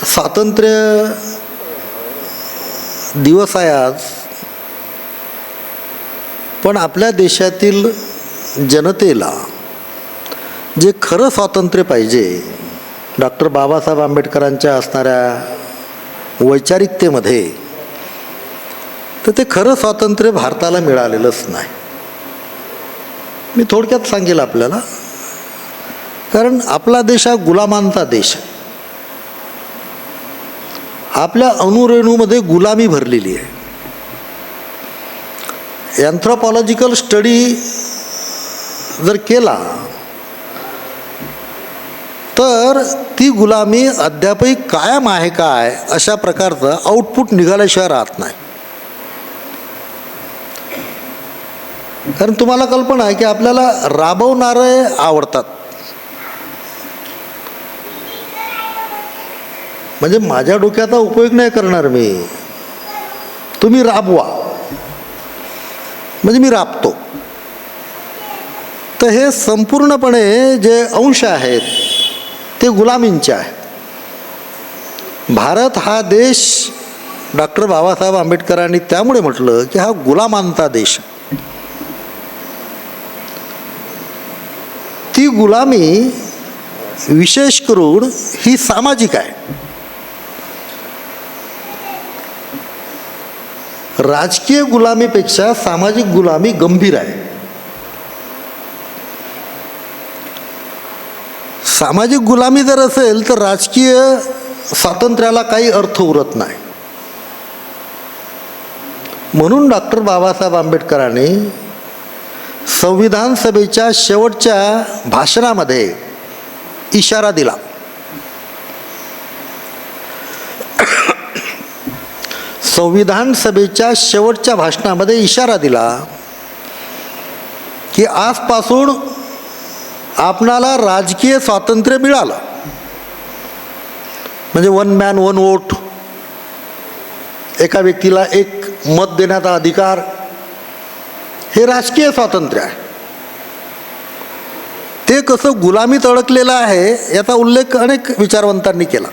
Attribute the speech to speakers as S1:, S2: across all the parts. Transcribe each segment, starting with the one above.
S1: स्वातंत्र्य दिवस आहे आज, पण आपल्या देशातील जनतेला जे खरं स्वातंत्र्य पाहिजे, डॉक्टर बाबासाहेब आंबेडकरांच्या असणाऱ्या वैचारिकतेमध्ये, तर ते खरं स्वातंत्र्य भारताला मिळालेलंच नाही. मी थोडक्यात सांगेल आपल्याला, कारण आपला देश हा गुलामांचा देश आहे. आपल्या अणुरेणूमध्ये गुलामी भरलेली आहे. एन्थ्रोपॉलॉजिकल स्टडी जर केला तर ती गुलामी अद्यापही कायम आहे काय अशा प्रकारचं आउटपुट निघाल्याशिवाय राहत नाही. कारण तुम्हाला कल्पना आहे की आपल्याला राबवणारे आवडतात. म्हणजे माझ्या डोक्याचा उपयोग नाही करणार मी, तुम्ही राबवा म्हणजे मी राबतो. तर हे संपूर्णपणे जे अंश आहेत ते गुलामींचे आहेत. भारत हा देश डॉक्टर बाबासाहेब आंबेडकरांनी त्यामुळे म्हटलं की हा गुलामांचा देश. ती गुलामी विशेष करून ही सामाजिक आहे. राजकीय गुलामीपेक्षा सामाजिक गुलामी गंभीर आहे. सामाजिक गुलामी जर असेल तर राजकीय स्वातंत्र्याला काही अर्थ उरत नाही. म्हणून डॉक्टर बाबासाहेब आंबेडकरांनी संविधान सभेच्या शेवटच्या भाषणामध्ये इशारा दिला. संविधान सभेच्या शेवटच्या भाषणामध्ये इशारा दिला की आजपासून आपणाला राजकीय स्वातंत्र्य मिळालं. म्हणजे वन मॅन वन वोट, एका व्यक्तीला एक मत देण्याचा अधिकार, हे राजकीय स्वातंत्र्य आहे. ते कसं गुलामीत अडकलेलं आहे याचा उल्लेख अनेक विचारवंतांनी केला.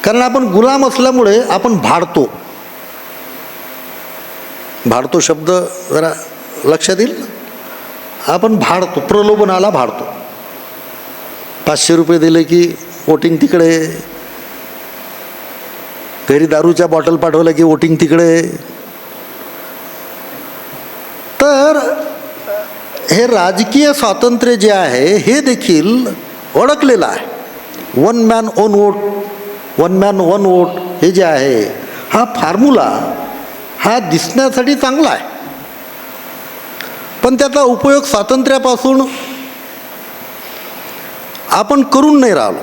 S1: कारण आपण गुलाम असल्यामुळे आपण भाडतो. भाडतो शब्द जरा लक्षात येईल. आपण भाडतो, प्रलोभनाला भाडतो. 500 रुपये दिले की वोटिंग तिकडे, घरी दारूच्या बॉटल पाठवल्या की वोटिंग तिकडे. तर हे राजकीय स्वातंत्र्य जे आहे हे देखील अडकलेलं आहे. One man on vote, one man one vote हे जे आहे, हा फॉर्म्युला हा दिसण्यासाठी चांगला आहे, पण त्याचा उपयोग स्वातंत्र्यापासून आपण करून नाही राहिलो,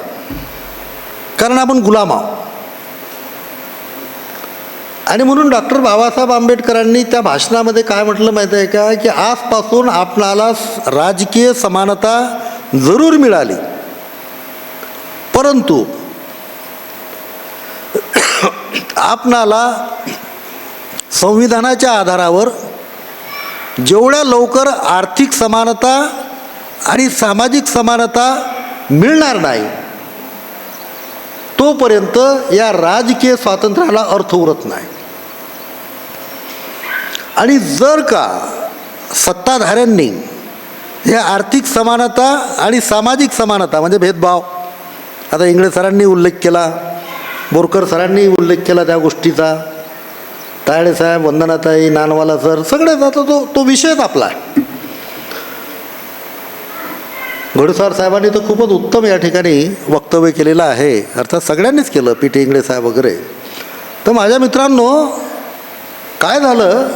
S1: कारण आपण गुलाम आहोत. आणि म्हणून डॉक्टर बाबासाहेब आंबेडकरांनी त्या भाषणामध्ये काय म्हटलं माहिती आहे का, की आजपासून आपणाला राजकीय समानता जरूर मिळाली, परंतु आपणाला संविधानाच्या आधारावर जेवढ्या लवकर आर्थिक समानता आणि सामाजिक समानता मिळणार नाही तोपर्यंत या राजकीय स्वातंत्र्याला अर्थ उरत नाही. आणि जर का सत्ताधाऱ्यांनी या आर्थिक समानता आणि सामाजिक समानता म्हणजे भेदभाव, आता इंगळे सरांनी उल्लेख केला, बोरकर सरांनी उल्लेख केला त्या गोष्टीचा, तायडे साहेब, वंदनाताई, नानवाला सर, सगळेच आता तो विषयच आपला आहे. घोडेस्वार साहेबांनी तर खूपच उत्तम या ठिकाणी वक्तव्य केलेलं आहे, अर्थात सगळ्यांनीच केलं, पी.टी. इंगळे साहेब वगैरे. तर माझ्या मित्रांनो, काय झालं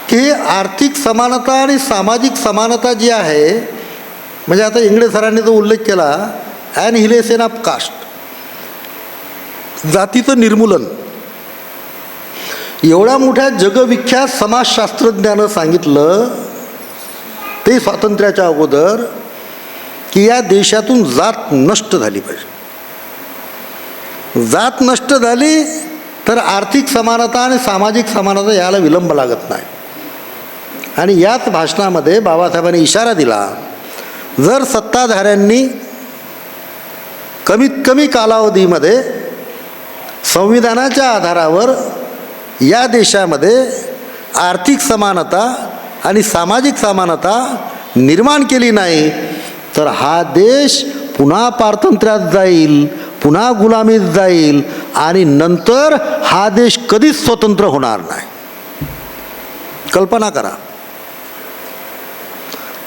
S1: की आर्थिक समानता आणि सामाजिक समानता जी आहे, म्हणजे आता इंगळे सरांनी जो उल्लेख केला, ॲनिहिलेशन ऑफ कास्ट, जातीचं निर्मूलन, एवढ्या मोठ्या जगविख्यात समाजशास्त्रज्ञानं सांगितलं ते स्वातंत्र्याच्या अगोदर की या देशातून जात नष्ट झाली पाहिजे. जात नष्ट झाली तर आर्थिक समानता आणि सामाजिक समानता याला विलंब लागत नाही. आणि याच भाषणामध्ये बाबासाहेबांनी इशारा दिला, जर सत्ताधाऱ्यांनी कमीत कमी कालावधीमध्ये संविधानाच्या आधारावर या देशामध्ये आर्थिक समानता आणि सामाजिक समानता निर्माण केली नाही तर हा देश पुन्हा पारतंत्र्यात जाईल, पुन्हा गुलामीत जाईल आणि नंतर हा देश कधीच स्वतंत्र होणार नाही. कल्पना करा.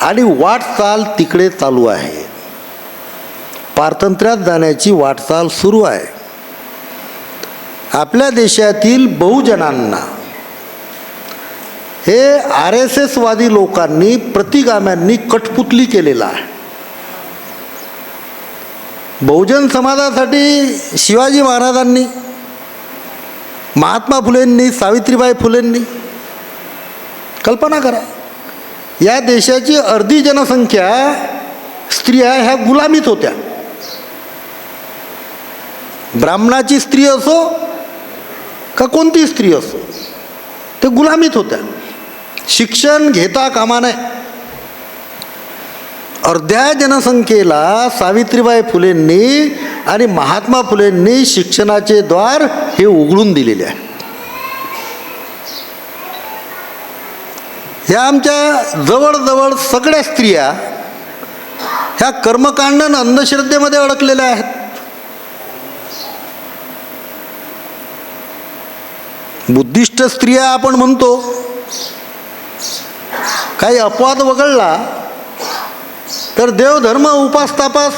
S1: आणि वाटचाल तिकडे चालू आहे, पारतंत्र्यात जाण्याची वाटचाल सुरू आहे. आपल्या देशातील बहुजनांना हे RSS वादी लोकांनी, प्रतिगाम्यांनी कठपुतली केलेला आहे. बहुजन समाजासाठी शिवाजी महाराजांनी, महात्मा फुलेंनी, सावित्रीबाई फुलेंनी, कल्पना करा, या देशाची अर्धी जनसंख्या स्त्रिया ह्या गुलामीत होत्या. ब्राह्मणाची स्त्री असो का कोणती स्त्री असो, ते गुलामीत होत्या. शिक्षण घेता कामा नये. अर्ध्या जनसंख्येला सावित्रीबाई फुलेंनी आणि महात्मा फुलेंनी शिक्षणाचे द्वार हे उघडून दिलेले आहे. ह्या आमच्या जवळजवळ सगळ्या स्त्रिया ह्या कर्मकांड आणि अंधश्रद्धेमध्ये अडकलेल्या आहेत. बुद्धिस्ट स्त्रिया आपण म्हणतो, काही अपवाद वगळला तर देवधर्म उपास तापास,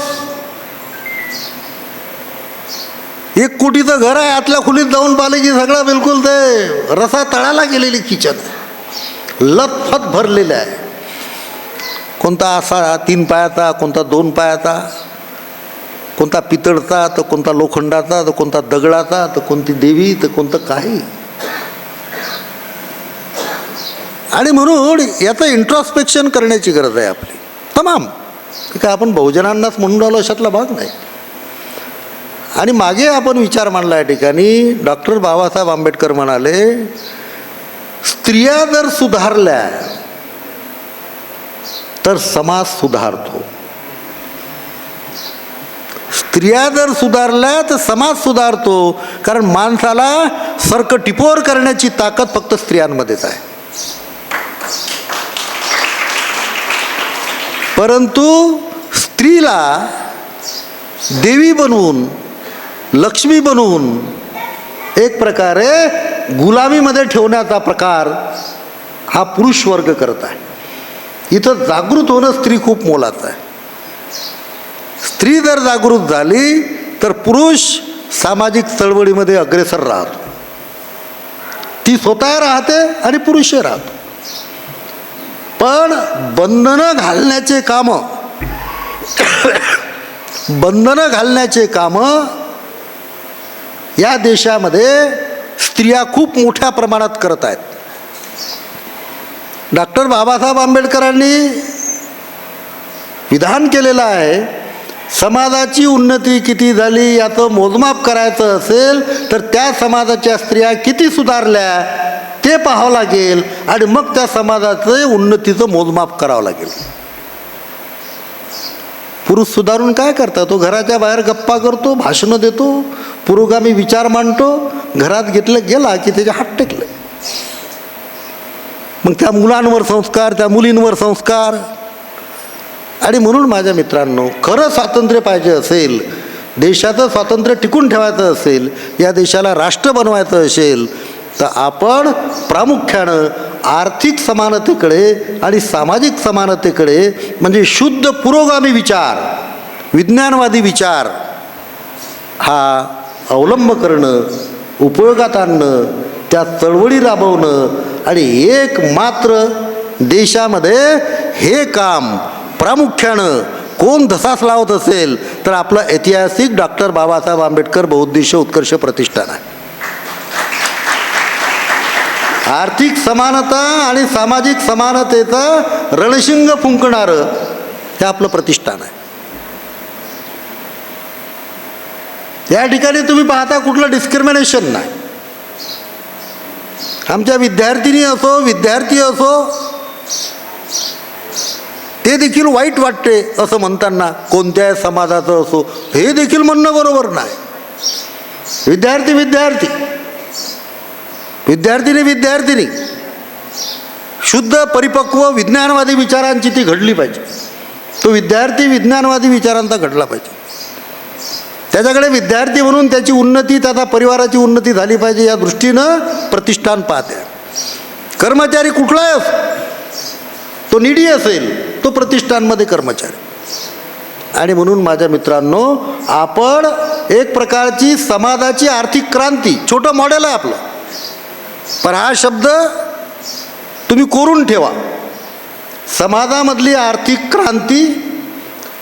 S1: 1 कोटीचं घर आहे, आतल्या खोलीत जाऊन पाहिले की सगळं बिलकुल ते रसा तळाला गेलेली किचन लथपथ भरलेलं आहे. कोणता असा 3 पायाचा, कोणता 2 पायाचा, कोणता पितळचा, तर कोणता लोखंडाचा, तर कोणता दगडाचा, तर कोणती देवी, तर कोणतं काही. आणि म्हणून याचं इंट्रॉस्पेक्शन करण्याची गरज आहे आपली तमाम. काय आपण बहुजनांनाच म्हणून राहिलो अशातला भाग नाही. आणि मागे आपण विचार मांडला या ठिकाणी. डॉक्टर बाबासाहेब आंबेडकर म्हणाले, स्त्रिया जर सुधारल्या तर समाज सुधारतो. स्त्रिया जर सुधारल्या तर समाज सुधारतो. कारण माणसाला सरकटिपोर करण्याची ताकद फक्त स्त्रियांमध्येच आहे. परंतु स्त्रीला देवी बनवून, लक्ष्मी बनवून एक प्रकारे गुलामीमध्ये ठेवण्याचा प्रकार हा पुरुष वर्ग करत आहे. इथं जागृत होणं स्त्री खूप मोलाचं आहे. स्त्री जर जागृत झाली तर पुरुष सामाजिक चळवळीमध्ये अग्रेसर राहतो. ती स्वतः राहते आणि पुरुषही राहतो. पण बंधनं घालण्याचे कामं या देशामध्ये स्त्रिया खूप मोठ्या प्रमाणात करत आहेत. डॉक्टर बाबासाहेब आंबेडकरांनी विधान केलेलं आहे, समाजाची उन्नती किती झाली याचं मोजमाप करायचं असेल तर त्या समाजाच्या स्त्रिया किती सुधारल्या ते पाहावं लागेल आणि मग त्या समाजाचं उन्नतीचं मोजमाप करावं लागेल. पुरुष सुधारून काय करता? तो घराच्या बाहेर गप्पा करतो, भाषणं देतो, पुरोगामी विचार मांडतो, घरात गेला की त्याचे हात टेकले. मग त्या मुलांवर संस्कार, त्या मुलींवर संस्कार. आणि म्हणून माझ्या मित्रांनो, खरं स्वातंत्र्य पाहिजे असेल, देशाचं स्वातंत्र्य टिकून ठेवायचं असेल, या देशाला राष्ट्र बनवायचं असेल तर आपण प्रामुख्यानं आर्थिक समानतेकडे आणि सामाजिक समानतेकडे, म्हणजे शुद्ध पुरोगामी विचार, विज्ञानवादी विचार हा अवलंब करणं, उपयोगात आणणं, त्या चळवळी राबवणं. आणि एक मात्र देशामध्ये हे काम प्रामुख्यानं कोण धसास लावत असेल तर आपलं ऐतिहासिक डॉक्टर बाबासाहेब आंबेडकर बहुउद्देशीय उत्कर्ष प्रतिष्ठान आहे. आर्थिक समानता आणि सामाजिक समानतेचं रणशिंग फुंकणारं हे आपलं प्रतिष्ठान आहे. या ठिकाणी तुम्ही पाहता कुठलं डिस्क्रिमिनेशन नाही. आमच्या विद्यार्थिनी असो, विद्यार्थी असो, ते देखील वाईट वाटते असं म्हणताना कोणत्याही समाजाचं असो, हे देखील म्हणणं बरोबर नाही. विद्यार्थी विद्यार्थिनी शुद्ध परिपक्व विज्ञानवादी विचारांची ती घडली पाहिजे. तो विद्यार्थी विज्ञानवादी विचारांचा घडला पाहिजे. त्याच्याकडे विद्यार्थी म्हणून त्याची उन्नती, त्याचा परिवाराची उन्नती झाली पाहिजे या दृष्टीनं प्रतिष्ठान पाहते. कर्मचारी कुठलाही असो, तो निडी असेल, तो प्रतिष्ठानमध्ये कर्मचारी. आणि म्हणून माझ्या मित्रांनो, आपण एक प्रकारची समाजाची आर्थिक क्रांती, छोटं मॉडेल आहे आपलं, पण हा शब्द तुम्ही कोरून ठेवा. समाजामधली आर्थिक क्रांती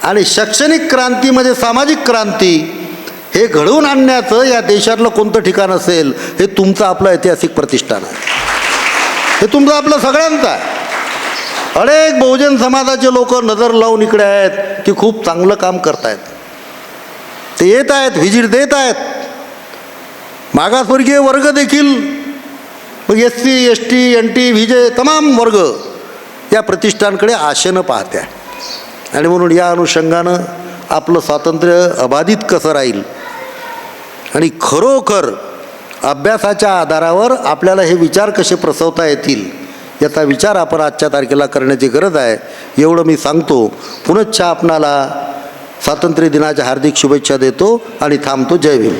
S1: आणि शैक्षणिक क्रांती म्हणजे सामाजिक क्रांती हे घडवून आणण्याचं या देशातलं कोणतं ठिकाण असेल, हे तुमचं आपलं ऐतिहासिक प्रतिष्ठान आहे. हे तुमचं आपलं सगळ्यांचं आहे. अनेक बहुजन समाजाचे लोक नजर लावून इकडे आहेत की खूप चांगलं काम करतायत. ते येत आहेत, व्हिजिट देत आहेत. मागासवर्गीय वर्ग देखील, मग SC, ST, NT, VJ तमाम वर्ग या प्रतिष्ठानकडे आशेनं पाहते आहे. आणि म्हणून या अनुषंगानं आपलं स्वातंत्र्य अबाधित कसं राहील आणि खरोखर अभ्यासाच्या आधारावर आपल्याला हे विचार कसे प्रसवता येतील याचा विचार आपण आजच्या तारखेला करण्याची गरज आहे, एवढं मी सांगतो. पुनश्च आपणाला स्वातंत्र्य दिनाच्या हार्दिक शुभेच्छा देतो आणि थांबतो. जय भीम.